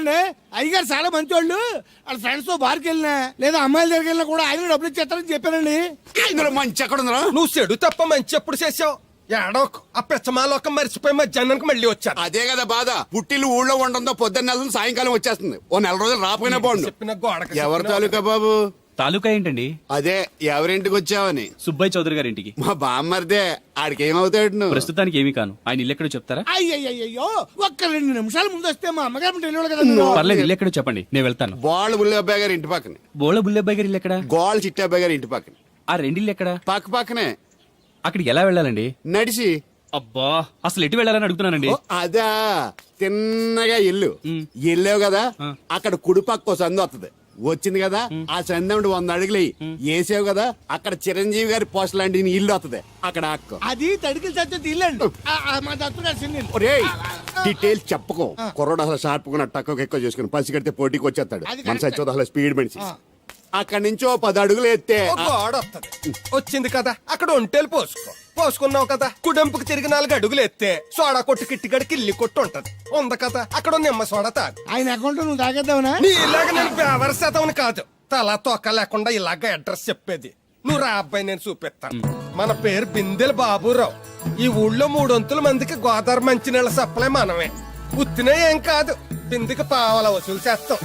చెప్పండి, అయ్యగారు చాలా మంచి వాళ్ళు. వాళ్ళ ఫ్రెండ్స్ తో బార్కి వెళ్ళినా లేదా అమ్మాయిల దగ్గరికి వెళ్ళినా కూడా ఆయన డబ్బులు ఇచ్చేస్తారని చెప్పానండి. ఇందులో మంచి ఎక్కడ ఉందా? నువ్వు చెడు తప్ప మంచి ఎప్పుడు చేసావు? ఏడోకు ఆ పెచ్చమాలోకం మరిచిపోయి మధ్యాహ్నానికి మళ్ళీ వచ్చాను. అదే కదా బాధ. పుట్టిల్లు ఊళ్ళో ఉండడంతో పొద్దున్న నెల సాయంకాలం వచ్చేస్తుంది. ఓ నెల రోజులు రాపోయినా బాగుండు. చెప్పిన గోడకి ఎవరి తాలూకా బాబు? తాలూకా ఏంటండి? అదే ఎవరింటికి వచ్చావని. సుబ్బయ్య చౌదరి గారి ఇంటికి. మా బామ్మర్దే. ఆడికి ఏమవుతాడు నువ్వు? ప్రస్తుతానికి ఏమీ కాను. ఆయన ఇల్లు ఎక్కడో చెప్తారా? అయ్యయ్యో, ఒక్క 2 నిమిషాల ముందు వస్తే మా అమ్మగారు తెలియదు కదా మీరు. పర్లేదు, ఇల్లు ఎక్కడో చెప్పండి, నేను వెళ్తాను. గోళ్ళ బుల్లబ్బాయి గారి ఇంటి పక్కనే. బోళ బుల్లబ్బాయి గారి ఇల్లు ఎక్కడ? గోళ్ళ చిట్టాబాయి గారి ఇంటి పక్కనే. ఆ రెండిల్లు ఎక్కడ? పక్క పక్కనే. అక్కడికి ఎలా వెళ్ళాలండి? నడిచి. అబ్బా, అసలు ఎటు వెళ్ళాలని అడుగుతున్నానండి. ఓ, అదా తిన్నగా ఇల్లు వెళ్ళావు కదా, అక్కడ కుడి పక్క సందు వస్తుంది. వచ్చింది కదా, ఆ సందముడు 100 అడుగులు వేసావు కదా, అక్కడ చిరంజీవి గారి పోస్ట్ లాంటి ఇల్లు వస్తుంది. అక్కడ అక్క అది తడికి చచ్చేది ఇల్లండి. మా దత్తు చిన్న డీటెయిల్స్ చెప్పకో. కుర్రోడు అసలు షార్ప్ గా తక్కువ ఎక్కువ చేసుకుని పసి కడితే పోటీకి వచ్చేస్తాడు. మన సచ్చోదు అసలు స్పీడ్ మనిషి. అక్కడి నుంచి 10 అడుగులు ఎత్తే గోడ వస్తుంది. వచ్చింది కదా, అక్కడ ఒంటేలు పోసుకున్నావు కదా, కుడెంపుకు తిరిగి 4 అడుగులు ఎత్తే సోడా కొట్టు కిట్టిగడి కిల్లి కొట్టు ఉంటది. ఉంది కదా, అక్కడ నిమ్మ సోడా తాగు. ఆయన అకౌంట్ నువ్వు తాగేద్దావునా? నీ ఇలాగ నేను బేవర శాతం కాదు, తల తొక్క లేకుండా ఇలాగ అడ్రస్ చెప్పేది. నువ్వు రా అబ్బాయి, నేను చూపిస్తాను. మన పేరు బిందెల బాబురావు. ఈ ఊళ్ళో 300 మందికి గోదావరి మంచినీళ్ళ సప్లై మనమే. ఉత్తినే ఏం కాదు, బిందెకి పావల వసూలు చేస్తాం.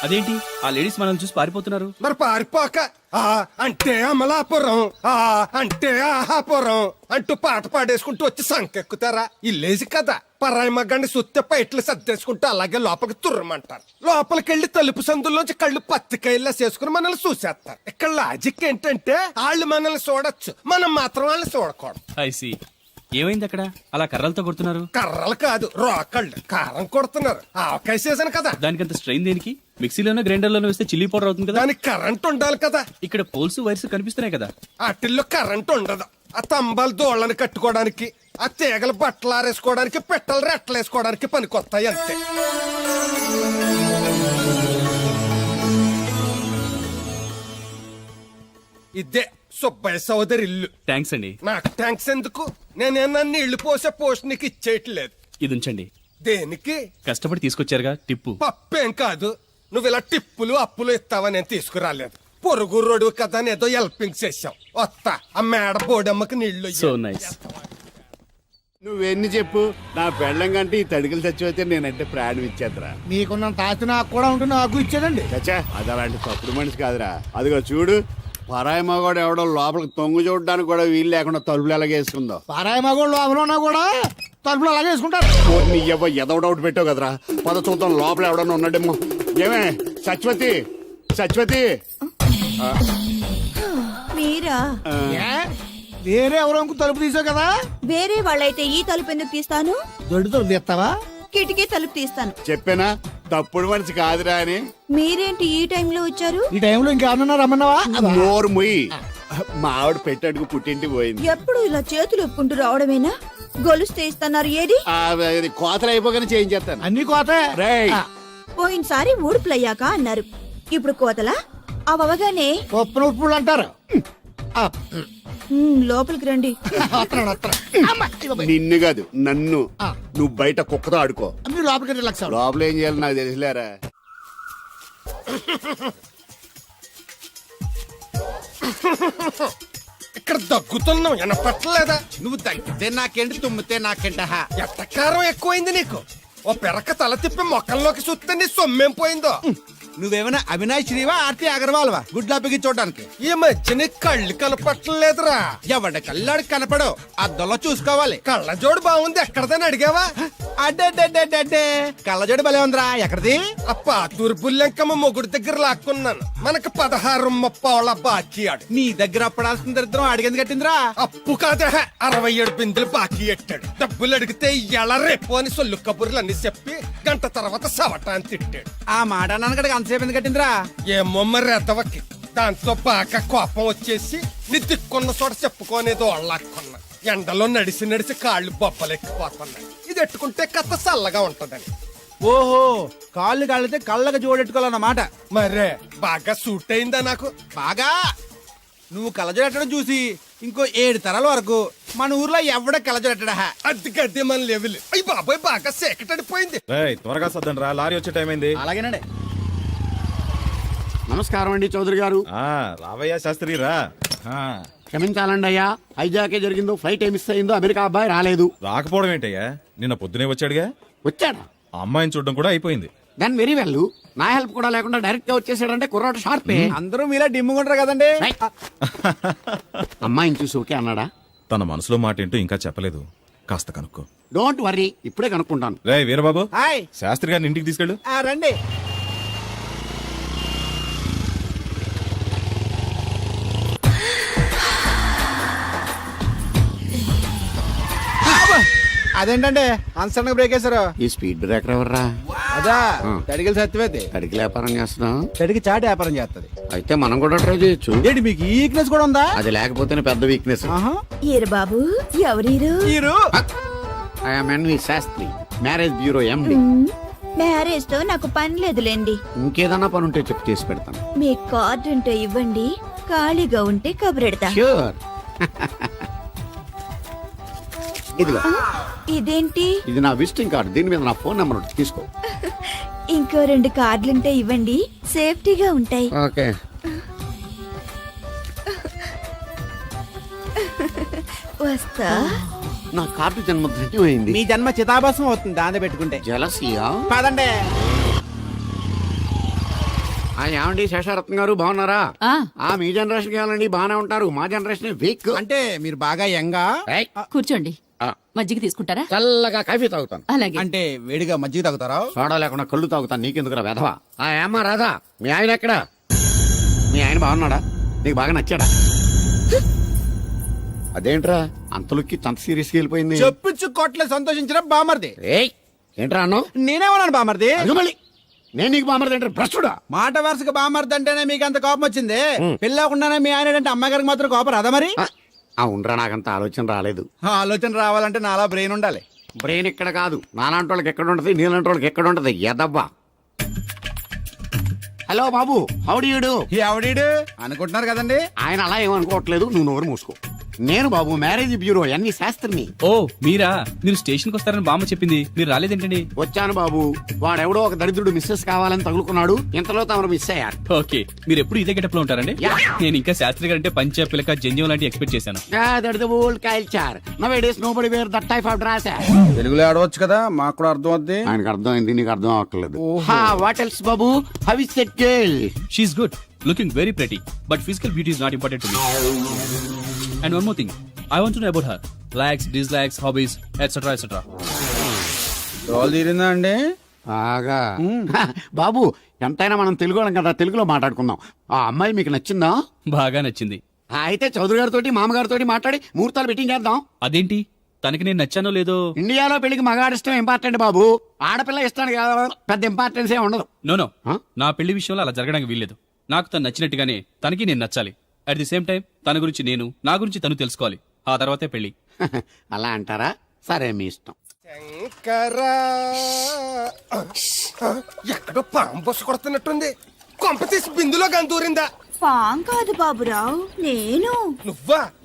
అదేంటి ఆ లేడీస్ మనల్ని చూసి పారిపోతున్నారు? మరి పారిపోక ఆ అంటే అమలాపురం, ఆ అంటే ఆహాపురం అంటూ పాట పాడేసుకుంటూ వచ్చి సంకెక్కుతారా? ఇల్లేసి కదా, పరాయి మగ్గండి సుత్తే పైట్లు సర్దేసుకుంటూ అలాగే లోపలికి తుర్రమంటారు. లోపలికెళ్లి తలుపు సందుల్లోంచి కళ్ళు పత్తికాయల్లా చేసుకుని మనల్ని చూసేస్తారు. ఇక్కడ లాజిక్ ఏంటంటే వాళ్ళు మనల్ని చూడొచ్చు, మనం మాత్రం వాళ్ళని చూడకూడదు. ఐసి ఏమైంది అక్కడ అలా కర్రలతో కొడుతున్నారు? కర్రలు కాదు, రోకళ్ళు కారం కొడుతున్నారు. ఆవకాయ సీజన్ కదా. దానికంత స్ట్రెయిన్ దేనికి? మిక్సీలోనో గ్రైండర్లోనో వేస్తే చిల్లీ పౌడర్ అవుతుంది కదా. దానికి కరెంట్ ఉండాలి కదా. ఇక్కడ పోల్స్ వైర్స్ కనిపిస్తున్నాయి కదా. వాటిల్లో కరెంట్ ఉండదు. ఆ తంబాలు దోళ్ళని కట్టుకోవడానికి, ఆ తీగలు బట్టలు ఆరేసుకోవడానికి, పెట్టలు రెట్టలు వేసుకోవడానికి పనికొస్తాయి అంతే. ఇదే సుబ్బయ్య సోదరి ఇల్లు. థ్యాంక్స్ అండి. నాకు థ్యాంక్స్ ఎందుకు? నేనేనా నీళ్లు పోసే పోస్ట్ నీకు ఇచ్చేయట్లేదు. ఇది ఉంచండి. దేనికి? కష్టపడి తీసుకొచ్చారుగా టిప్పు. పప్పేం కాదు, నువ్వు ఇలా టిప్పులు అప్పులు ఇస్తావని నేను తీసుకురాలేదు. పొరుగు రోడ్డు కదా అని ఏదో హెల్పింగ్ చేసావు. వస్తా, ఆ మేడ బోడమ్మకి నీళ్లు. So nice. నువ్వెన్ని చెప్పు, నా పెళ్ళం కంటే ఈ తడికలు చచ్చిపోతే నేనంటే ప్రాణం ఇచ్చేద్దరా. మీకున్న తాత నాకు కూడా ఉంటుంది, నాకు ఇచ్చేదండి. చచ్చా, అది అలాంటి తప్పుడు మనిషి కాదురా. అదిగో చూడు, పరాయి మగవాడు ఎవడో లోపలికి తొంగు చూడడానికి కూడా వీలు లేకుండా తలుపులు ఎలాగేసుకుందో. పారాయి మగోళ్ళు లోపల ఉన్నా కూడా తలుపులు అలాగే వేసుకుంటారు. నీ ఎదో డౌట్ పెట్టావు కదరా. పద చూద్దాం లోపల ఎవడన్నా ఉన్నాడేమో. ఏమే సత్యవతి, సత్యవతి. మీరా? వేరే ఎవరో తలుపు తీసావు కదా. వేరే వాళ్ళైతే ఈ తలుపు ఎందుకు తీస్తాను? దొడ్డు తలుపు తీస్తావా? కిటికీ తలుపు తీస్తాను. చెప్పానా తప్పుడు మనిషి కాదురా అని. మీరేంటి ఈ టైంలో వచ్చారు? ఈ టైంలో ఇంకేమన్నా రమ్మన్నావా? నోరు ముయ్యి. మా ఆవిడ పెట్టడుగు పుట్టింటికి పోయింది. ఎప్పుడు ఇలా చేతులు ఒప్పుకుంటూ రావడమేనా? గొలుస్తే ఇస్తున్నారు, ఏది? కోతలు అయిపోగానే చేయించేస్తాను. అన్ని కోతే. పోయినసారి ఊడుపులయ్యాక అన్నారు, ఇప్పుడు కోతలా? అవగానే ఉప్పులు ఉప్పులు అంటారు. లోపలికి రండి. నిన్ను కాదు నన్ను. నువ్వు బయట కుక్కతో ఆడుకో. మీరు లోపలికి రిలాక్స్ అవ్వండి. లోపల ఏం చేయాలి నాకు తెలిసిలేరా. ఇక్కడ దగ్గుతున్నావు, వినపట్టలేదా? నువ్వు తగ్గితే నాకేంటి, తుమ్మితే నాకేంట. ఎట్టకారం ఎక్కువైంది నీకు. ఓ పెరక తల తిప్పి మొక్కల్లోకి చూస్తే నీ సొమ్మేం పోయిందో. నువ్వేమైనా అవినాష్ శ్రీవా, ఆర్తి అగర్వాల్వా గుడ్లా బిగి చూడడానికి? ఈ మధ్య నీ కళ్ళు కనపట్టలేదురా. ఎవడ కళ్ళాడికి కనపడు, అద్దంలో చూసుకోవాలి. కళ్ళజోడు బాగుంది, ఎక్కడదని అడిగావా? అడ్డే కళ్ళజోడు భలే ఉందిరా. ఎక్కడిది? ఆ పాతూరు బుల్లెంకమ్మ మొగుడు దగ్గర లాక్కున్నాను. మనకు 16 బాకీ ఆడు. నీ దగ్గర అప్పడాల్సిన దరిద్రం అడిగింది కట్టిందిరా. అప్పు కాదే, 67 బిందులు బాకీ ఎట్టాడు. డబ్బులు అడిగితే ఎలా రేపు అని సొల్లు కబుర్లు అన్ని చెప్పి గంట తర్వాత సవటాన్ని తిట్టాడు. ఆ మాట నాన్నగడికి అంతసేపు ఎందుకు కట్టిందిరా? ఏమో మరి ఎదవకి. దాంతో బాగా కోపం వచ్చేసి నీ దిక్కున్న చోట చెప్పుకోనేదో వాళ్ళకున్నా. ఎండలో నడిచి నడిచి కాళ్ళు బొబ్బలెక్కిపోతున్నాయి. ఇది ఎట్టుకుంటే కథ చల్లగా ఉంటదని. ఓహో, కాళ్ళు కాళ్ళతే కళ్ళగా జోడెట్టుకోవాలన్నమాట. మరే బాగా సూట్ అయిందా నాకు? బాగా. నువ్వు కళ్ళజోడెట్టడం చూసి ఇంకో 7 తరాల వరకు మన ఊర్లో ఎవడ కలజొట్టడా. అది గడ్డి మన లెవెల్. అయ్యి బాబాయ్ బాగా సేకటడిపోయింది. త్వరగా సర్దండి రా, లారీ వచ్చే టైం అయింది. అలాగేనండి. నమస్కారం అండి చౌదరి గారు. రావయ్యా శాస్త్రి రా. క్షమించాలండి అయ్యా, హైజాకే జరిగిందో, ఫ్లైట్ మిస్ అయిందో, అమెరికా అబ్బాయి రాలేదు. రాకపోవడం ఏంటయ్యా, నిన్న పొద్దునే వచ్చాడుగా. వచ్చాడా? ఆ అమ్మాయిని చూడడం కూడా అయిపోయింది. దాని వెరీ వెల్. నా హెల్ప్ కూడా లేకుండా డైరెక్ట్ గా వచ్చేసాడంటే కుర్రాడు షార్పే. అందరూ మీలా డిమ్ముకుంటారు కదండి. రైట్. అమ్మాయిని చూసి ఓకే అన్నాడా? తన మనసులో మాట ఏంటో ఇంకా చెప్పలేదు, కాస్త కనుక్కో. డోంట్ వర్రీ, ఇప్పుడే కనుక్కుంటాను. రే వీరబాబు, హాయ్. శాస్త్రి గారిని ఇంటికి తీసుకెళ్ళు. రండి. అదేంటండి అన్సడన్ బ్రేక్ వేశారు? ఈ స్పీడ్ బ్రేకర్ ఎవర్రా? అదా తడిగిలి సత్యవేది. అడిగి వ్యాపారం చేస్తున్నాం. తడికి చాటి వ్యాపారం చేస్తది. అయితే మనం కూడా ట్రై చేయొచ్చు. ఏంటి మీకు ఈ వీక్నెస్ కూడా ఉందా? అది లేకపోతేనే పెద్ద వీక్నెస్. ఈరు బాబు ఎవరీరు? మీరు I'm N V Sastri, marriage bureau MD. Marriage తో నాకు పని లేదులేండి. ఇంకేదన్నా పని ఉంటే చెప్పి చేసి పెడతాను. మీ కార్డు ఉంటే ఇవ్వండి, ఖాళీగా ఉంటే కబురెడతా. ష్యూర్. ఇదిగో, ఇదేంటి? ఇది నా విజిటింగ్ కార్డు. దీని మీద నా ఫోన్ నెంబర్ ఉంటుంది, తీసుకో. ఇంకో 2 కార్డులుంటే ఇవ్వండి, సేఫ్టీగా ఉంటాయి. ఓకే. వస్తా. నా కార్డు జన్మ ధన్యమైంది. మీ జన్మ చితాభాసం అవుతుంది దాన్ని పెట్టుకుంటే. జలసియా? పదండి. ఏమండి శేషారత్న గారు, బాగున్నారా? మీ జనరేషన్ కావాలండి, బాగానే ఉంటారు. మా జనరేషన్ వీక్. అంటే మీరు బాగా యంగా. కూర్చోండి. మజ్జిగ తీసుకుంటారా? చల్లగా కాఫీ తాగుతాను. అలాగే. అంటే వేడిగా మజ్జిగ తాగుతారా? సోడా లేకుండా కళ్ళు తాగుతాను. నీకెందుకురా వెధవా? ఏమ్మా రాధా, మీ ఆయన ఎక్కడా? మీ ఆయన బాగున్నాడా? నీకు బాగా నచ్చాడా? అదేంట్రా అంతలోకి అంత సీరియస్గా వెళ్ళిపోయింది? చెప్పుచ్చు కొట్ల సంతోషించిన బామర్ది. ఏయ్, ఏంట్రా అన్నావు? నేనేమన్నాను బామర్ది? అదిగో మళ్ళీ నేను నీకు బామర్ది అంటే భ్రష్టుడా? మాట వరుసగా బామర్ది అంటేనే మీకు అంత కోపం వచ్చింది. పెళ్ళకుండానే మీ ఆయన అంటే అమ్మగారికి మాత్రం కోపం రాదా మరి? ఉండరా, నాకంత ఆలోచన రాలేదు. ఆలోచన రావాలంటే నాలా బ్రెయిన్ ఉండాలి. బ్రెయిన్ ఇక్కడ కాదు, నాలాంటి వాళ్ళకి ఎక్కడ ఉంటది, నీలాంటి వాళ్ళకి ఎక్కడ ఉంటది. ఎదవ్వా. హలో బాబు, హౌ డు యు డు? ఎవడీడు అనుకుంటున్నారు కదండి. ఆయన అలా ఏమనుకోవట్లేదు, నువ్వు నోరు మూసుకో. నేను బాబు మ్యారేజ్ బ్యూరో ఎన్వి శాస్త్రిని. ఓ మీరా? మీరు స్టేషన్కి వస్తారని బామ్మ చెప్పింది, మీరు రాలేదేంటండి? వచ్చాను బాబు. వాడెవడో ఒక దరిద్రుడు మిస్సెస్ కావాలని తగులుకున్నాడు. ఇంతలో తమరు మిస్ అయ్యారు. ఓకే, మీరు ఎప్పుడు ఇదే గెటప్ లో ఉంటారండి? నేను ఇంకా శాస్త్రి గారు అంటే పంచ పిలక జంజం లాంటి ఎక్స్పెక్ట్ చేశాను. తెలుగులో ఆడవచ్చు కదా, మాకు కూడా అర్థం అవుద్ది. ఆయనకు అర్థమైంది, నీకు అర్థం అవ్వట్లేదు. వాట్ ఎల్స్ బాబు? How is that girl? She's good, looking very pretty, but physical beauty is not important to me. And one more thing, I want to know about her likes, dislikes, hobbies, etcetera etcetera. Role తీరిందా అండి? బాగా. బాబు ఎంతైనా మనం తెలుగు వాళ్ళం కదా, తెలుగులో మాట్లాడుకుందాం. ఆ అమ్మాయి మీకు నచ్చిందా? బాగా నచ్చింది. అయితే చౌదరి గారితో మామగారితో మాట్లాడి ముహూర్తాలు పెట్టింగ్ చేద్దాం. అదేంటి, తనకి నేను నచ్చానో లేదో? ఇండియాలో పెళ్లికి మగాడి ఇష్టం ఇంపార్టెంట్ బాబు. ఆడపిల్ల ఇష్టానికి పెద్ద ఇంపార్టెన్స్ ఏ ఉండదు. No Huh? నా పెళ్లి విషయంలో అలా జరగడానికి వీల్లేదు. నాకు తను నచ్చినట్టుగానే తనకి నేను నచ్చాలి. అట్ ది సేమ్ టైం తన గురించి నేను, నా గురించి తను తెలుసుకోవాలి. ఆ తర్వాతే పెళ్లి. అలా అంటారా? సరే, మీ ఇష్టం. శంకరా, ఎక్కడో పాము బొస్స కొడుతున్నట్టుంది. కొంప తీసి బిందులో గంతూరిందా? పాం కాదు బాబురావు, నేను.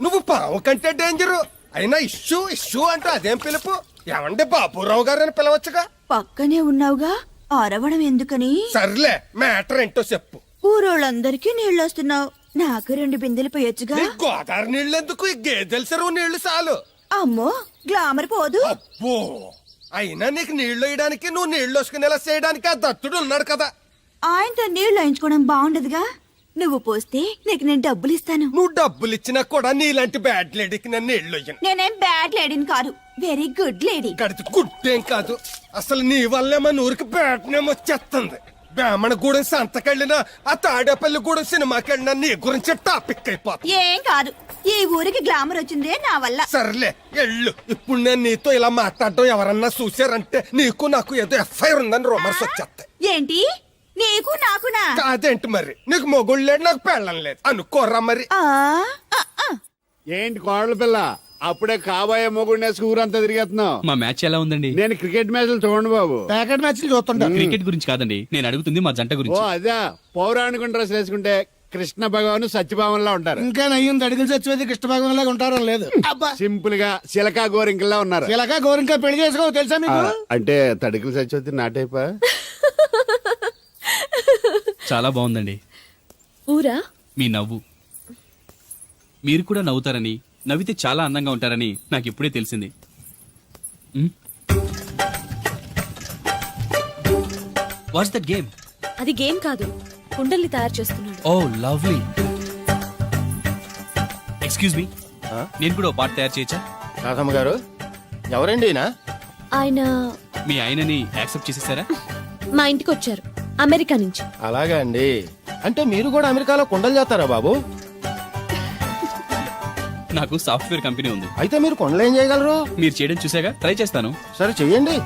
నువ్వు పాము కంటే డేంజరు. అయినా ఇష్యూ ఇష్యూ అంటూ అదేం పిలుపు? ఏమండి బాబురావు గారు అని పిలవచ్చుగా. పక్కనే ఉన్నావుగా, అరవడం ఎందుకని? సర్లే, మ్యాటర్ ఏంటో చెప్పు. ఊరోళ్ళందరికీ నీళ్ళొస్తున్నావు, నాకు 2 బిందెలు పోయొచ్చుగా. నీ గోదావరి నీళ్ళు ఎందుకు? ఈ గేదెల చెరువు నీళ్లు చాలు. అమ్మో, గ్లామర్ పోదు. అబ్బో, అయినా నీకు నీళ్లు వేయడానికి, నువ్వు నీళ్లు వసుకునేలా చేయడానికి ఆ దత్తుడు ఉన్నాడు కదా. ఆయనతో నీళ్లు వేయించుకోవడం బాగుండదుగా. నువ్వు పోస్తే నీకు నేను డబ్బులు ఇస్తాను. నువ్వు డబ్బులు ఇచ్చినా కూడా నీలాంటి బ్యాడ్ లేడీకి నేను నీళ్లు వేయను. నేనేం బ్యాడ్ లేడీని కాదు, వెరీ గుడ్ లేడీ. గడిచి గుడ్డేం కాదు. అసలు నీ వల్లే మన ఊరికి బ్యాడ్ నేమ్ వచ్చేస్తుంది. బ్రాహ్మణ గూడెం సంతకెళ్ళినా, ఆ తాడేపల్లి గూడెం సినిమాకి వెళ్ళినా నీ గురించి టాపిక్ అయిపోతుంది. ఏం కాదు, ఈ ఊరికి గ్లామర్ వచ్చిందే నా వల్ల. సర్లే ఎళ్ళు. ఇప్పుడు నేను నీతో ఇలా మాట్లాడడం ఎవరన్నా చూసారంటే నీకు నాకు ఏదో ఎఫ్ఐఆర్ ఉందని రూమర్స్ వచ్చేస్తాయి. ఏంటి, నీకు నాకునా? కాదేంటి మరి? నీకు మొగుడు లేడు, నాకు పెళ్ళం లేదు అనుకోరా మరి. ఆ, ఆ, ఆ. ఏంటి కోడల పిల్ల, అప్పుడే కాబోయే మొగుడినేసి ఊరంతా తిరిగేస్తున్నావు. మా మ్యాచ్ ఎలా ఉందండి? నేను క్రికెట్ మ్యాచ్లు చూడండి బాబు. ప్యాకెట్ మ్యాచ్లు చూస్తుంటా. క్రికెట్ గురించి కాదండి, నేను అడుగుతుంది మా జంట ఓ గురించి. అదే, పౌరాణిక డ్రెస్ వేసుకుంటే కృష్ణ భగవాన్ సత్యభావంలా ఉంటారు. ఇంకా నయ్యం తడికలు చచ్చిపోతే కృష్ణ భాగం లాగా ఉంటారో లేదు. అబ్బా సింపుల్ గా సిలకా గోరింకల్లా ఉన్నారు. ఇలాగా గోరింకా పెళ్లి చేసుకో తెలుసా మీకు? అంటే తడికలు సచ్చిపోతే నాటైపా. చాలా బాగుందండి ఊరా మీ నవ్వు. మీరు కూడా నవ్వుతారని, నవ్వితే చాలా అందంగా ఉంటారని నాకు ఇప్పుడే తెలిసింది. What's that game? అది గేమ్ కాదు, కుండల్ని తయారు చేస్తున్నాడు. Oh lovely. ఎక్స్క్యూజ్ మీ, నేను కూడా ఓ పాట తయారు చేయొచ్చా? రాధమ్మ గారు ఎవరండి ఈయన? ఆయన మీ ఆయనని యాక్సెప్ట్ చేసేసారా? మా ఇంటికి వచ్చారు అమెరికా నుంచి. అలాగా అండి. అంటే మీరు కూడా అమెరికాలో కొండలు చేస్తారా బాబు? నాకు సాఫ్ట్వేర్ కంపెనీ ఉంది. అయితే మీరు కొండలు ఏం చేయగలరు? మీరు చేయడం చూసాగా, ట్రై చేస్తాను. సరే చెయ్యండి.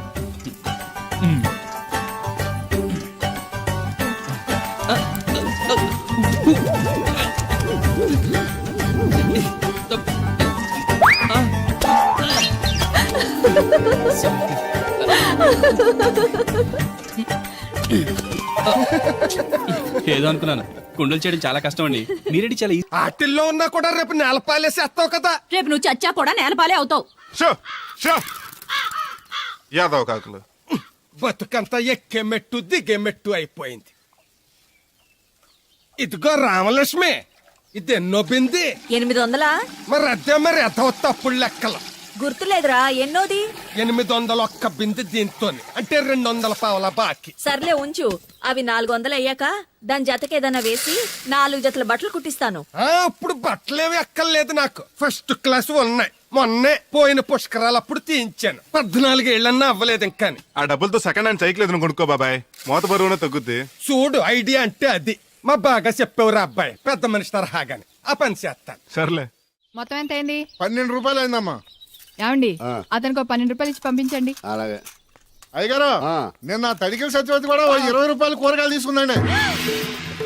ఏదో అనుకున్నాను. కుండలు చేయడం చాలా కష్టం అండి. మీరేంటి చాలా ఈజీ. ఆటిల్లో ఉన్నా కూడా రేపు నేలపాలేసేస్తావు కదా. రేపు నువ్వు చచ్చా కూడా నేలపాలే అవుతావు. యాదవ్ కాకులు బతుకంతా ఎక్కే మెట్టు దిగే మెట్టు అయిపోయింది. ఇదిగో రామలక్ష్మి, ఇది ఎన్నో బింది? 800. మరి అదే మరి ఎదవ తప్పుడు లెక్కలు. గుర్తులేదురా ఎన్నోది? 801 బింది దీంతో అంటే 200 పావల బాకీ. సర్లే ఉంచు, అవి 400 అయ్యాక దాని జతకేదన్నా వేసి 4 జతల బట్టలు కుట్టిస్తాను. ఇప్పుడు బట్టలేవి ఎక్కర్లేదు నాకు. ఫస్ట్ క్లాస్ ఉన్నాయి. మొన్నే పోయిన పుష్కరాలు అప్పుడు తీయించాను. 14 ఏళ్ళన్నా అవ్వలేదు ఇంకా. ఆ డబ్బులతో సెకండ్ హ్యాండ్ సైకిల్ ఏదైనా కొనుక్కో బాబాయ్, మోత బరువునే తగ్గుద్ది. చూడు, ఐడియా అంటే అది. మా బాగా చెప్పేవారు అబ్బాయి, పెద్ద మనిషి తరహాగాని. ఆ పని చేస్తాను. సర్లే. మొత్తం ఎంత అయింది? 12 రూపాయలు అయిందమ్మా. ఏమండి, అతనికి 12 రూపాయలు ఇచ్చి పంపించండి. అలాగే అయ్యగారు, నిన్న తడికలు సత్యవతి కూడా 20 రూపాయలు కూరగాయలు తీసుకుందండి.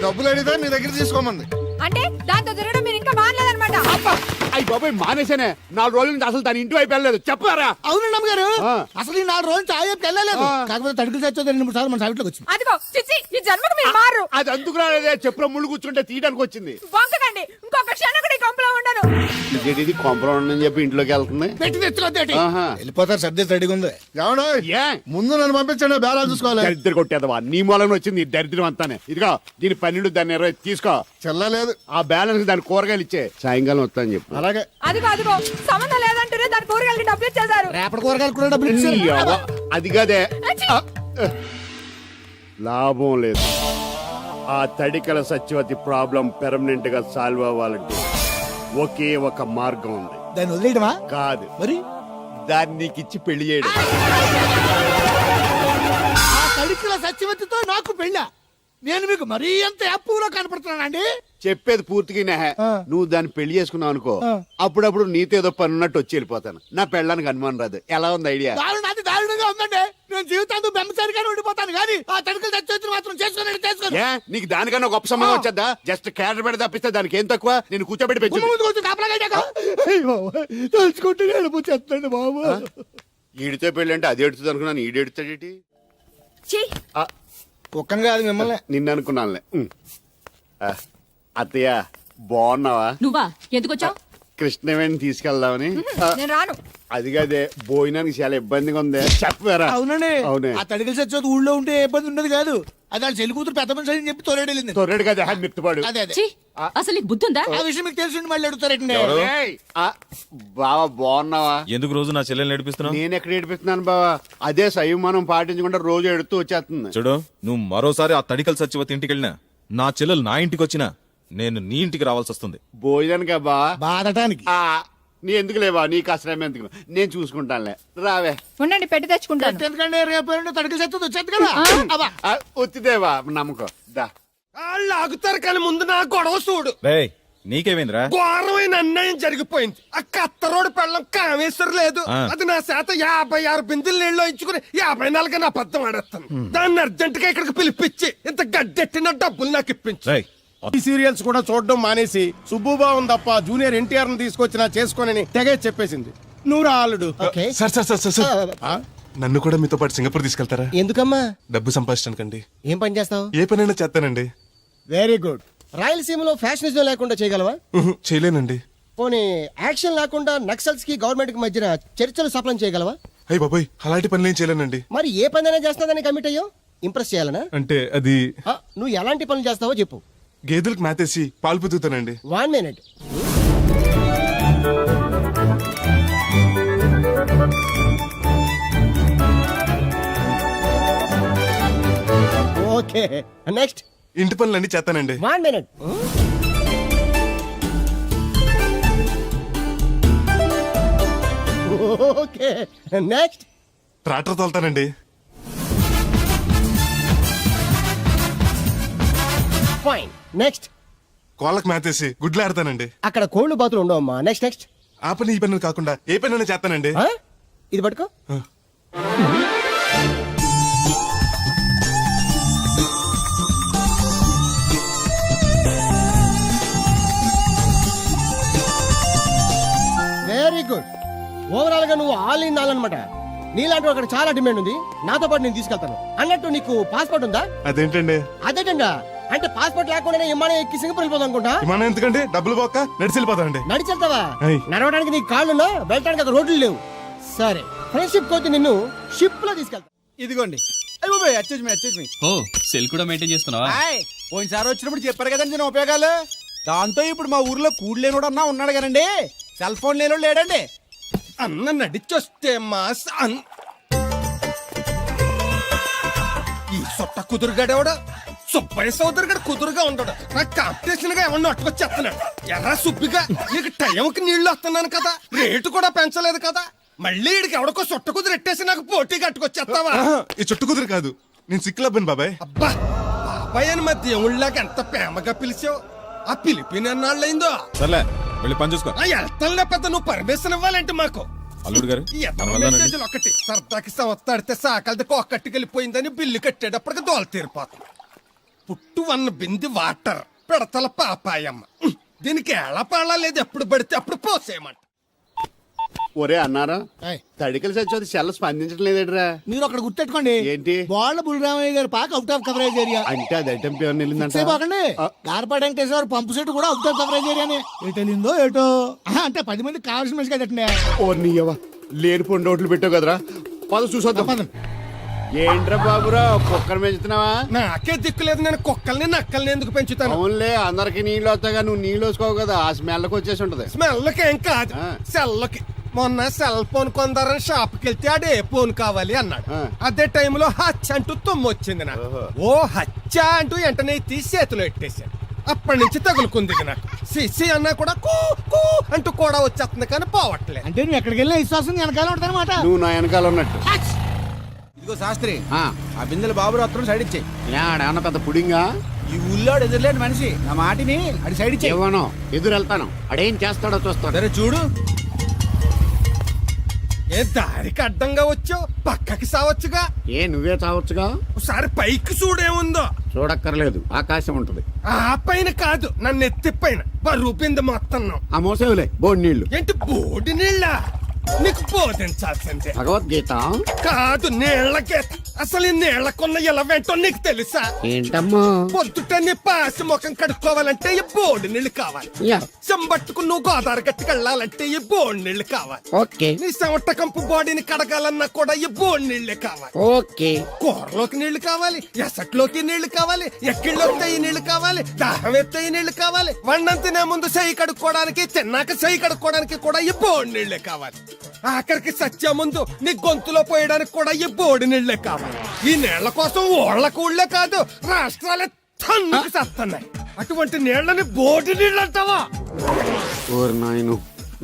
డబ్బులు అడిగితే నీ దగ్గర తీసుకోమంది. అంటే దాంతో తిరగడం మీరు ఇంకా మానలేదన్నమాట. అయ్యి బాబాయ్ మానేసానే. 4 రోజుల నుంచి అసలు తన ఇంటి వైపు వెళ్ళలేదు. చెప్పారా? అవునండి అమ్మగారు, అసలు ఈ 4 రోజులు చాయకి వెళ్ళలేదు. కాకపోతే తడికలు చచ్చిపోతే 2-3 సార్లు మన సైట్లోకి వచ్చింది. అదిగో చిచ్చి, ఈ జన్మకు మీరు మారు. అది అందుకు రాలేదే, చెప్పులో ముళ్ళు కూర్చుంటే తీయడానికి వచ్చింది. బొంకకండి, ఇంకొక క్షణం కూడా ఈ కొంపలో ఉండను. ఇది కాంపౌండ్ అని చెప్పి ఇంట్లోకి వెళ్తుంది. పెట్టి తెచ్చుకోద్దేటి, ఆహా. వెళ్ళిపోతారు. సర్ది రెడీగా ఉంది. ఏమన్నా ఏ ముందు నన్ను పంపించండి, బేరాలు చూసుకోవాలి. దరిద్ర కొట్టేదవా, నీ మూలంగా వచ్చింది ఈ దరిద్రం అంతానే. ఇదిగో దీని 12, దాన్ని 20 తీసుకో. చెల్లలేదు. ఆ బ్యాలెన్స్ దాని కూరగాయలు ఇచ్చే, సాయంకాలం వస్తాను చెప్పు. అలాగే. అదిగో సంబంధం లేదంటూనే దాని కూరగాయలకి డబ్బులు ఇచ్చేశారు. రేపటి కూరగాయలు కూడా డబ్బులు ఇచ్చారు. నీ అవ్వ, అది కదే లాభం లేదు. ఆ తడికల సత్యవతి ప్రాబ్లం పెర్మనెంట్ గా సాల్వ్ అవ్వాలంటే ఒకే ఒక మార్గం ఉంది. దాన్ని వదిలేయడమా? కాదు, మరి దాన్ని నీకిచ్చి పెళ్లి చేయడం. ఆ తడికల సత్యవతితో నాకు పెళ్ళా? నేను మీకు మరీ ఎంత యాప్లో కనపడుతున్నానండి? చెప్పేది పూర్తిగా నెహ. నువ్వు దాన్ని పెళ్లి చేసుకున్నావు అనుకో, అప్పుడప్పుడు నీతో ఏదో పని ఉన్నట్టు వచ్చి వెళ్ళిపోతాను. నా పెళ్ళడానికి అనుమానం రాదు. ఎలా ఉంది ఐడియా? అది దారుణంగా ఉందండి. నేను జీవితాంతం బెమ్మసారిగానే ఉండిపోతాను కానీ ఆ తడికల సత్యవతిని మాత్రం చేసుకోను. ఏ నీకు దానికన్నా గొప్ప సంబంధం వచ్చేద్దా? జస్ట్ క్యారెట్ పెడితే తప్పిస్తే దానికి ఏం తక్కువ? నేను కూర్చోబెట్టి పెంచు. తలుచుకుంటే వెళ్ళిపోతుంది బాబు. ఈడితో పెళ్ళి అంటే అది ఎడుతుంది అనుకున్నాను. ఈడు ఎడుతాడేటి? ఒక్కని కాదు మిమ్మల్ని. నిన్ను అనుకున్నానులే. అత్తయ్య బాగున్నావా? నువ్వా ఎందుకు వచ్చావు? కృష్ణవేణి తీసుకెళ్దామని. నేను రాను. అది కాదే, భోజనానికి చాలా ఇబ్బందిగా ఉంది. చెప్పారా? అవునండి. అవునే. ఆ తడికల సత్యవతి ఊళ్ళో ఉంటే ఏ ఇబ్బంది ఉండదు కాదు. అది వాళ్ళ చెల్లి కూతురు పెద్ద మనిషి అని చెప్పి తోలేడెళ్ళింది. తొర్రెడు కదా మిత్తుపాడు. అదే అదే. ఛీ, అసలు నీకు బుద్ధి ఉందా? ఆ విషయం మీకు తెలిసి మళ్ళీ అడుగుతారండి. బావా బాగున్నావా? ఎందుకు రోజు నా చెల్లెల్ని నడిపిస్తున్నావు? నేను ఎక్కడ ఏడిపిస్తున్నాను బావా? అదే సంయమనం పాటించకుండా రోజు ఎడుతూ వచ్చేస్తుంది. చూడు, నువ్వు మరోసారి ఆ తడికల సత్యవతి ఇంటికి వెళ్ళినా, నా చెల్లెలు నా ఇంటికి వచ్చినా, నేను నీ ఇంటికి రావాల్సి వస్తుంది. భోజనానికి బావా? బాధటానికి. నీ ఎందుకు లేవా? నీకు అసలు ఎందుకు, నేను చూసుకుంటానులే. రావే. ఉండండి, పెట్టి తెచ్చుకుంటాను. ఎందుకంటే రేపు తడికల సత్యవతి వచ్చేది కదా. వచ్చిదేవా నమ్మకం. దా వాళ్ళు ఆగుతారు కానీ ముందు నా గొడవ చూడు. రేయ్, నీకేమైందిరా? ఘోరమైన అన్యాయం జరిగిపోయింది. ఆ కత్తరోడు పెళ్ళం కామేశ్వర లేదు. అది నా చేత 56 బిందులు నీళ్ళు ఇచ్చుకుని 54 నా అబద్ధం ఆడేస్తాను. దాన్ని అర్జెంట్ గా ఇక్కడికి పిలిపించి ఇంత గడ్డెట్టిన డబ్బులు నాకు ఇప్పించు. రేయ్, ఈ సీరియల్స్ కూడా చూడడం మానేసి సుబ్బుబాబు తప్ప జూనియర్ ఎన్టీఆర్ ని తీసుకొచ్చినా చేసుకోనని తెగే చెప్పేసింది. నువ్వు రాలుడు. Sir sir sir sir sir, నన్ను కూడా మీతో పాటు సింగపూర్ తీసుకెళ్తారా? ఎందుకమ్మా? డబ్బు సంపాదించడానికండి. ఏం పని చేస్తావు? ఏ పనైనా చేస్తానండి. Very good. రాయలసీమలో ఫ్యాషనిజం లేకుండా చేయగలవా? చేయలేనండి. పోనీ యాక్షన్ లేకుండా నక్సల్స్ కి గవర్నమెంట్ కి మధ్యన చర్చలు సఫలం చేయగలవా? అయ్యి బాబాయ్ అలాంటి పనులు ఏం చేయలేనండి. మరి ఏ పనైనా చేస్తాదని కమిట్ అయ్యో? ఇంప్రెస్ చేయాలనా? అంటే అది నువ్వు ఎలాంటి పనులు చేస్తావో చెప్పు. గేదెలకు మేతేసి పాలు పుతుతానండి. 1 minute. Okay, next. ఇంటి పనులన్నీ చేస్తానండి. 1 minute. Okay, next. ట్రాక్టర్ తోలుతానండి. Fine, next. కోళ్ళకు మేతేసి గుడ్లు ఆడతానండి. అక్కడ కోళ్ళు బాతులు ఉండవమ్మా. Next next. ఆ పని ఈ పని కాకుండా ఏ పని చేస్తానండి. ఇది పట్టుకో. Very good. ఓవరాల్ గా నువ్వు ఆల్ ఇన్ ఆల్ అనమాట. నీలాంటి అక్కడ చాలా డిమాండ్ ఉంది. నాతో పాటు నేను తీసుకెళ్తాను. అన్నట్టు నీకు పాస్పోర్ట్ ఉందా? అదేంటండి? అదేటంగా అంటే పాస్పోర్ట్ లేకుండానే విమానం ఎక్కి సింగపూర్ వెళ్ళిపోదాం అనుకుంటా. విమానం ఎందుకంటే డబ్బులు పోక నడిచి వెళ్ళిపోతానండి. నడిచెళ్తావా? అయ్. నడవడానికి నీకు కాళ్ళున్నా, వెళ్ళడానికి అక్కడ రోడ్లు లేవు. సరే, ఫ్రెండ్షిప్ కోతి నిన్ను షిప్ లో తీసుకెళ్తా. ఇదిగోండి. అచ్చేజ్ మీ ఓ సెల్ కూడా మెయింటైన్ చేస్తున్నావా? పోయినసారి వచ్చినప్పుడు చెప్పారు కదండి నేను ఉపయోగాలు. దాంతో ఇప్పుడు మా ఊర్లో కూడలేనోడు అన్నా ఉన్నాడు కదండి. సెల్ ఫోన్ లేనోడు లేడండి. అన్న నడిచొస్తే మాస్ ఈ సొట్ట కుదురుగాడేవాడు సుబ్బయ్య సోదరు గడు కుదురుగా ఉండడు. నాకు కాంపిటీషన్ గా ఏమన్నా అట్టుకొచ్చేస్తున్నాడు. ఎర్రా సుబ్బిగా నీకు టైంకి నీళ్లు వస్తున్నాను కదా, రేటు కూడా పెంచలేదు కదా, మళ్ళీ ఇడికి ఎవడికో సొట్ట కుదురు ఎట్టేసి నాకు పోటీ కట్టుకొచ్చేస్తావా? ఈ చుట్టు కుదురు కాదు, నేను సిక్కులబ్బాను బాబాయ్. అబ్బా, బాబాయ్ అని మా దేవుళ్ళకి ఎంత ప్రేమగా పిలిచావు. ఆ పిలిపిన ఎన్నాళ్ళైందో. సర్లే వెళ్ళి పని చూసుకో. ఆ ఎడతల్లో పెద్ద నువ్వు పర్మిషన్ ఇవ్వాలంటే మాకు. అల్లుడు గారు ఈ ఎదవ మెసేజ్లు ఒకటి సరదాకి సంవత్సరాడితే సాకలది కొక్కట్టుకెళ్ళిపోయిందని బిల్లు కట్టేటప్పటికి దోల తీరిపోతుంది. పుట్టు వన్న బింది వాటర్ పెడతల పాపాయమ్మ. దీనికి ఎలా పాడా లేదు, ఎప్పుడు పడితే అప్పుడు పోసేయమంట. ఒరే అన్నారా, తడికలు సచ్చి సెల్ల స్పందించడం లేదేట్రా? మీరు అక్కడ గుర్తెట్టుకోండి. ఏంటి? బాళ్ళ బుల్రామయ్య గారి పాక అవుట్ ఆఫ్ కవరేజ్ ఏరియా. అంటే అది ఐటమ్ పేరు వెళ్ళిందంట. బాగండి గార్పాడు వెంకటేశ్వర పంపు సెట్ కూడా అవుట్ ఆఫ్ కవరేజ్ ఏరియానే. ఎటు వెళ్ళిందో ఏటో. అంటే 10 మంది కావాల్సిన మనిషి కదండి. ఓ నీయవా, లేని పొండి రోడ్లు పెట్టావు కదరా. పద చూసొద్దాం. ఏంట్రా బాబురా, కుక్కర్ పెంచుతున్నావా? నాకే దిక్కులేదు, నేను కుక్కల్ని నక్కల్ని ఎందుకు పెంచుతాను? అవునులే, అందరికి నీళ్ళు వస్తాగా, నువ్వు నీళ్ళు వేసుకోవు కదా, ఆ స్మెల్కి వచ్చేసి ఉంటది. స్మెల్కి ఏం కాదు, సెల్కి. మొన్న సెల్ ఫోన్ కొందరని షాప్కి వెళ్తే ఆడే ఫోన్ కావాలి అన్నాడు. అదే టైంలో హచ్చ అంటూ తుమ్మొచ్చింది నాకు. ఓ హచ్చ అంటూ వెంటనే తీసి చేతిలో ఎట్టేశాను. అప్పటి నుంచి తగులుకుంది ఇది నాకు. సిసి అన్నా కూడా కూ కూ అంటూ కూడా వచ్చేస్తుంది కానీ పోవట్లేదు. అంటే నువ్వు ఎక్కడికి వెళ్ళినా విశ్వాసం వెనకాల ఉంటానమాట. నువ్వు నా వెనకాల ఉన్నట్టు. ఇదిగో శాస్త్రి, ఆ బిందెలు బాబు రత్నం సైడ్ ఇచ్చాయి. ఏమన్నా పెద్ద పుడింగా? ఈ ఊళ్ళో ఎదురులేని మనిషి నా మాటిని అది సైడ్ ఇచ్చాయి. ఇవ్వను, ఎదురు వెళ్తాను, అడేం చేస్తాడో చూస్తాడు. సరే చూడు. ఏ దారికి అడ్డంగా వచ్చావు, పక్కకి సావచ్చుగా. ఏ నువ్వే చావచ్చుగా. ఒకసారి పైకి చూడేముందో. చూడక్కర్లేదు, ఆకాశం ఉంటది. ఆ పైన కాదు, నన్ను ఎత్తి పైన రూపింది మొత్తం. ఆ మోసేవులే బోడి నీళ్లు. ఏంటి బోడి నీళ్ళ? నీకు బోధించాల్సిందే. భగవద్గీత కాదు, నీళ్ళ గీత. అసలు ఈ నీళ్ళకున్న ఇలా వెంటో నీకు తెలుసా? ఏంటమ్మా? పొద్దుట నీ పాసి ముఖం కడుక్కోవాలంటే ఈ బోడి నీళ్లు కావాలి. చెంబట్టుకు నువ్వు గోదావరి గట్టుకు వెళ్ళాలంటే ఈ బోడి నీళ్లు కావాలి. ఓకే. నీ చెమట కంపు బాడీని కడగాలన్నా కూడా ఈ బోడి నీళ్లే కావాలి. ఓకే. కూరలోకి నీళ్లు కావాలి, ఎసట్లోకి నీళ్లు కావాలి, ఎక్కిళ్ళొస్తే ఈ నీళ్లు కావాలి, దాహం ఎత్తే ఈ నీళ్లు కావాలి, వండం తినే ముందు చెయ్యి కడుక్కోవడానికి, తిన్నాక చెయ్యి కడుక్కోవడానికి కూడా ఈ బోడి నీళ్లే కావాలి. ఆఖరికి సత్య ముందు నీ గొంతులో పోయడానికి కూడా ఈ బోడి నీళ్లే కావాలి. ఈ నీళ్ల కోసం ఓళ్లకు ఊళ్ళే కాదు, రాష్ట్రాలే తన్నుకు సస్తున్నాయి. అటువంటి నీళ్లని బోడి నీళ్ళు అంటావా? ఓరి నాయను,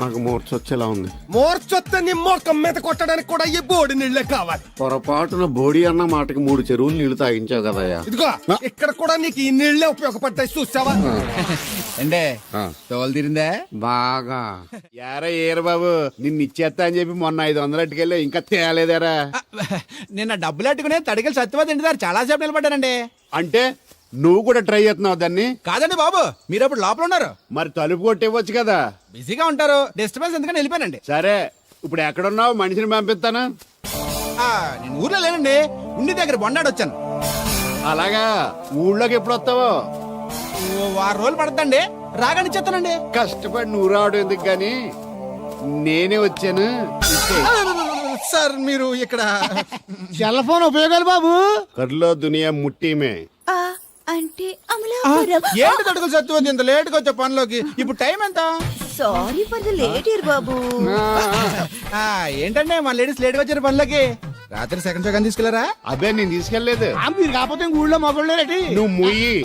నాకు మూర్చొచ్చేలా ఉంది. మోర్చొత్తే నీ మోకం మీద కొట్టడానికి కూడా ఈ బోడి నీళ్లే కావాలి. పొరపాటున బోడి అన్న మాటకి 3 చెరువులు నీళ్లు తాగించావు కదయ్యా. ఇదిగో ఇక్కడ కూడా నీకు ఈ నీళ్లే ఉపయోగపడ్డాయి, చూసావా? అంటే తోలు తీరిందా? బాగా. యారా ఏరు బాబు, నిన్ను ఇచ్చేస్తా అని చెప్పి మొన్న 500 అట్టుకెళ్ళి ఇంకా తేలేదారా? నిన్న డబ్బులు అట్టుకునే తడికలు సత్యవతి ఇంటి దగ్గర చాలా సేపు నిలబడ్డానండి. అంటే నువ్వు కూడా ట్రై చేస్తున్నావు దాన్ని? కాదండి బాబు, మీరు అప్పుడు లోపల ఉన్నారు. మరి తలుపు కొట్టివ్వచ్చు కదా. బిజీగా ఉంటారు, డిస్టర్బెన్స్ ఎందుకని వెళ్ళిపోయానండి. సరే, ఇప్పుడు ఎక్కడున్నావు? మనిషిని పంపిస్తానా? నేను ఊర్లో లేనండి, ఉండి దగ్గర బొండాడు వచ్చాను. అలాగా, ఊళ్ళోకి ఎప్పుడు వస్తావో? వారం రోజులు పడద్దండి రాగానే చెప్తానండి. కష్టపడి నువ్వు రావడం ఎందుకు గాని నేనే వచ్చాను. సార్ మీరు ఇక్కడ సెల్ ఫోన్ ఉపయోగాలు బాబు. కర్లో దునియా ముట్టిమే. ఆ, అంటే అమలాపురం. ఏంటి తడుకులు సత్యవతి ఇంత లేట్ గా వచ్చే పనిలోకి? ఇప్పుడు టైం ఎంత? Sorry for the late year బాబు. ఆ, ఏంటంటే మన లేడీస్ లేట్ గా వచ్చారు పనిలోకి. రాత్రి సెకండ్ షో కానీ తీసుకెళ్లారా? అబ్బే నేను తీసుకెళ్లేదు. మీరు కాకపోతే ఊళ్ళో మొబైల్ నువ్వు ముయ్యి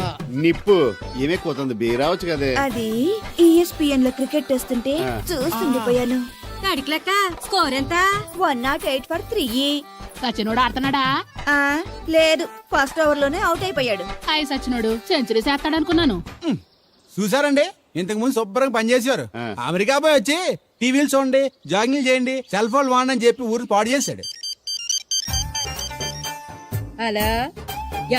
నిప్పు ఏమే కోతుంది బీరావచ్చు కదే. అది ESPN లో క్రికెట్ వస్తుంటే చూస్తుండిపోయాను. అడిక్లక్క స్కోర్ ఎంత? 108 for 3. సచినోడు ఆడుతున్నాడా? ఆ, లేదు, ఫస్ట్ ఓవర్ లోనే అవుట్ అయిపోయాడు. హాయ్ సచినోడు సెంచరీ చేస్తాడు అనుకున్నాను. చూసారండి, ఇంతకు ముందు శుభ్రంగా పనిచేసేవారు. అమెరికా పోయి వచ్చి టీవీలు చూడండి, జాగింగ్ చేయండి, సెల్ ఫోన్ వాడండి అని చెప్పి ఊరిని పాడు చేశాడు. హలో,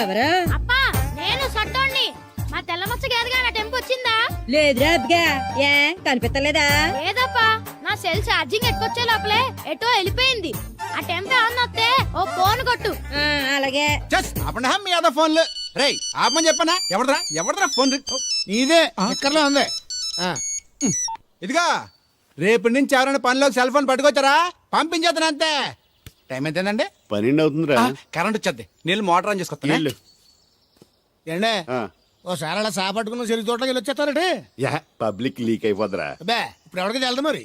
ఎవరా? అప్పా నేను సట్టోణ్ణి. మా తెల్ల మచ్చ గేదగా నా టెంపు వచ్చిందా? లేదురా అబ్బిగా. ఏ కనిపించలేదా? లేదప్పా, నా సెల్ ఛార్జింగ్ ఎక్కొచ్చే లోపలే ఎటో వెళ్ళిపోయింది. ఆ టెంపు ఆన్ వస్తే ఓ ఫోన్ కొట్టు. అలాగే. జస్ట్ అప్పుడు మీ అదా ఫోన్లు రే ఆపమని చెప్పనా? ఎవడరా ఫోన్? ఇదే ఎక్కడలో ఉంది. ఇదిగా రేపు నుంచి ఎవరైనా పనిలోకి సెల్ ఫోన్ పట్టుకొచ్చారా పంపించేస్తాను అంతే. టైం ఎంతేనండి? 12 అవుతుందిరా. కరెంట్ వచ్చేది, నీళ్ళు మోటార్ ఆన్ చేసుకొస్తాను. నీళ్ళు. ఏండే ఆ. ఓసారి అలా సాపట్టుకుని చెరుకు తోటలోకి వెళ్ళి వచ్చేస్తారటే. యా పబ్లిక్ లీక్ అయిపోద్రా. అబ్బే ఇప్పుడు ఎవరికి వెళ్దాం మరి.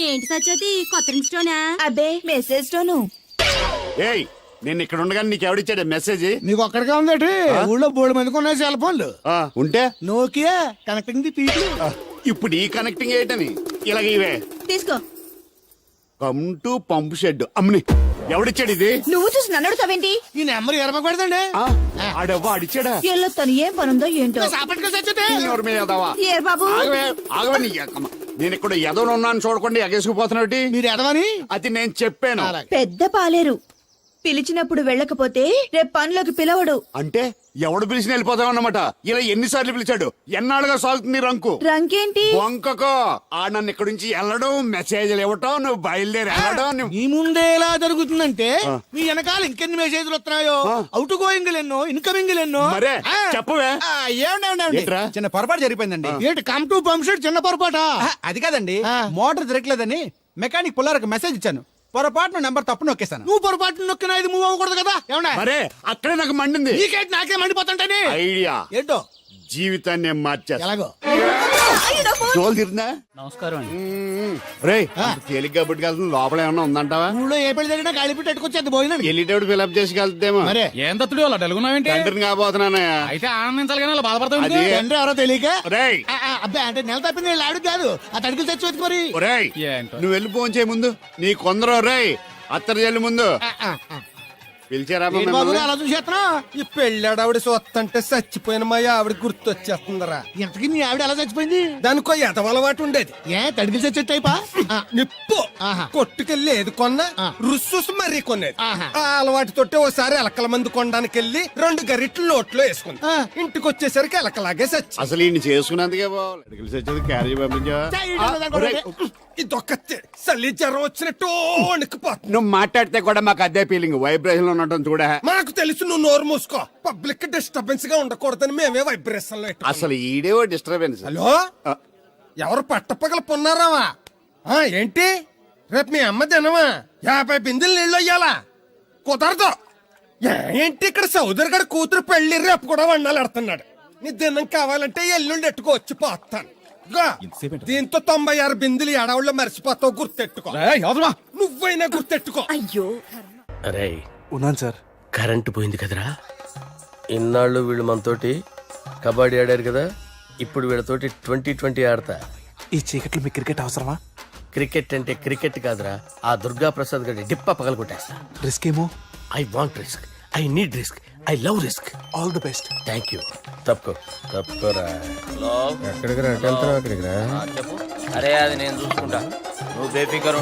ఏంటి సత్యవతి కొత్త రింగ్స్టోనా? అబ్బే మెసేజ్ తోను. ఏయ్ నేను ఇక్కడ ఉండగానే నీకు ఎవడిచ్చాడు మెసేజ్? నీకు ఒక్కడికే ఉందేటి? ఊళ్ళో బోర్డు మందికి ఉన్నాయి సెల్ ఫోన్లు. ఉంటే నోకియా కనెక్టింగ్ ది పీపుల్. ఇప్పుడు ఈ కనెక్టింగ్ ఏంటని ఇలాగ ఇవే తీసుకో. Come to pump shed. అమ్మని ఎవడిచ్చాడు ఇది? నువ్వు చూసి నన్ను అడుగుతావేంటి? ఈ నెంబర్ ఎరమకు పెడతండి. ఆడవ్వ అడిచాడా? ఎల్లో తను ఏం పనుందో ఏంటో. సాపట్టుకుని చచ్చితే ఎవరి మీద ఎదవా? ఏ బాబు, ఆగవే నీ అక్కమ్మ. నేను ఇక్కడ ఎదవను ఉన్నాను చూడకుండా ఎగేసుకుపోతున్నాడు. మీరు ఎదవని అది నేను చెప్పాను. పెద్ద పాలేరు. పిలిచినప్పుడు వెళ్ళకపోతే రేపు పనిలోకి పిలవడు. అంటే ఎవడు పిలిచిన వెళ్ళిపోతామన్నమాట. ఇలా ఎన్నిసార్లు పిలిచాడు? ఎన్నాళ్ళుగా సాగుతుంది ఈ రంకు? రంకేంటి? వంకకో ఆ నన్ను ఇక్కడి నుంచి వెళ్ళడం, మెసేజ్లు ఇవ్వటం, నువ్వు బయలుదేరి వెళ్ళడం. మీ ముందే ఎలా జరుగుతుందంటే మీ వెనకాల ఇంకెన్ని మెసేజ్లు వస్తున్నాయో. అవుట్ గోయింగ్ ఎన్నో, ఇన్కమింగ్ ఎన్నో. మరే చెప్పవే. ఏమండి ఏంట్రా? చిన్న పొరపాటు జరిగిపోయిందండి. ఏంటి కమ్ టు పంప్ షెడ్ చిన్న పొరపాట? అది కాదండి, మోటార్ తిరగలేదని మెకానిక్ పుల్లారకు మెసేజ్ ఇచ్చాను. పొరపాటున నెంబర్ తప్పు నొక్కేస్తాను. నువ్వు పొరపాటు నొక్కినా ఇది మూవ్ అవ్వకూడదు కదా. ఏమన్నా మరే అక్కడే నాకు మండింది. నీకేంటి నాకే మండిపోతుంటని ఐడియా ఏంటో జీవితాన్ని మార్చేస్తా. ఎలాగో జోలు తిరుందా? నమస్కారం అండి. రే తేలిగ్గా పుట్టుకెళ్తుంది. లోపల ఏమన్నా ఉందంటావా? ఊళ్ళో ఏ పెళ్లి జరిగినా కలిపి పెట్టుకొచ్చేది పోయినా. వెళ్ళేటప్పుడు ఫిలప్ చేసి వెళ్తేమో. మరే ఏం తత్తుడు అలా తెలుగున్నావేంటి? తండ్రిని కాబోతున్నానయ్యా. అయితే ఆనందించాలి కానీ అలా బాధపడతావు. అది తండ్రి ఎవరో తెలియక. రేయ్ అబ్బాయి అంటే నెల తప్పింది వీళ్ళు ఆవిడ కాదు. ఆ తడికి తెచ్చి వెతుకు మరి. ఒరేయ్ ఏంటో. నువ్వు వెళ్ళి ఫోన్ చేయ ముందు నీ కొందరు. రేయ్ అత్తరు చెల్లి ముందు పిలిచారా ఏంటి బాబు అలా చూసేస్తున్నా. ఈ పెళ్ళాడావిడ సొత్తంటే చచ్చిపోయిన మా ఆవిడ గుర్తొచ్చేస్తుందరా. ఇంతకీ నీ ఆవిడ ఎలా చచ్చిపోయింది? దానికో ఎదవలవాటు ఉండేది. ఏ తడికి తెచ్చి టైపా? నిప్పు కొట్టుకెళ్ళి ఏది కొన్నా రుస్సుస్ మరీ కొనేది. ఆ అలవాటుతోటి ఓసారి ఎలకల మందు కొనడానికి వెళ్ళి 2 గరిట్లు నోట్లో వేసుకుంది. ఇంటికి వచ్చేసరికి ఎలకలాగే సచ్చి. అసలు ఈయన చేసుకున్నందుకే వచ్చేది క్యారేజ్ పంపించా. ఇదొక్క చలి జ్వరం వచ్చినట్టు వణికిపోతుంది. నువ్వు మాట్లాడితే కూడా మాకు అదే ఫీలింగ్. వైబ్రేషన్ లో ఉండటం చూడ. మాకు తెలుసు నువ్వు నోరు మూసుకో. పబ్లిక్ డిస్టర్బెన్స్ గా ఉండకూడదని మేమే వైబ్రేషన్ లో పెట్టాం. అసలు ఈడేవో డిస్టర్బెన్స్. హలో, ఎవరు పట్టపగల పొన్నారావా? ఏంటి రేపు మీ అమ్మ తినవా? 50 బిందెలు నీళ్ళు అయ్యాలా? కుదరదు. ఏంటి ఇక్కడ సౌదరిగడ కూతురు పెళ్లి రేపు కూడా వండాలి ఎడుతున్నాడు. నీ దినం కావాలంటే ఎల్లుండి ఎట్టుకో వచ్చి పోతాను. దీంతో 96 బిందెలు ఎడవుల్లో మర్చిపోతావు. గుర్తెట్టుకో. నువ్వైనా గుర్తెట్టుకో. అయ్యో అరే ఉన్నాను సార్. కరెంటు పోయింది కదరా. ఇన్నాళ్ళు వీళ్ళు మనతోటి కబడ్డీ ఆడారు కదా, ఇప్పుడు వీళ్ళతోటి 2020 ఆడతా. ఈ చీకట్లో మీ క్రికెట్ అవసరమా? క్రికెట్ అంటే క్రికెట్ కాదురా, ఆ దుర్గా ప్రసాద్ గారి డిప్ప పగల కొట్టేస్తా. రిస్క్ ఏమో. I want risk, I need risk, I love risk. All the best. Thank you. తప్పుకోరా. ఎక్కడికి రా? అక్కడికి రా. చెప్పు. అరే అది నేను చూసుకుంటా, నువ్వు బేఫికర్.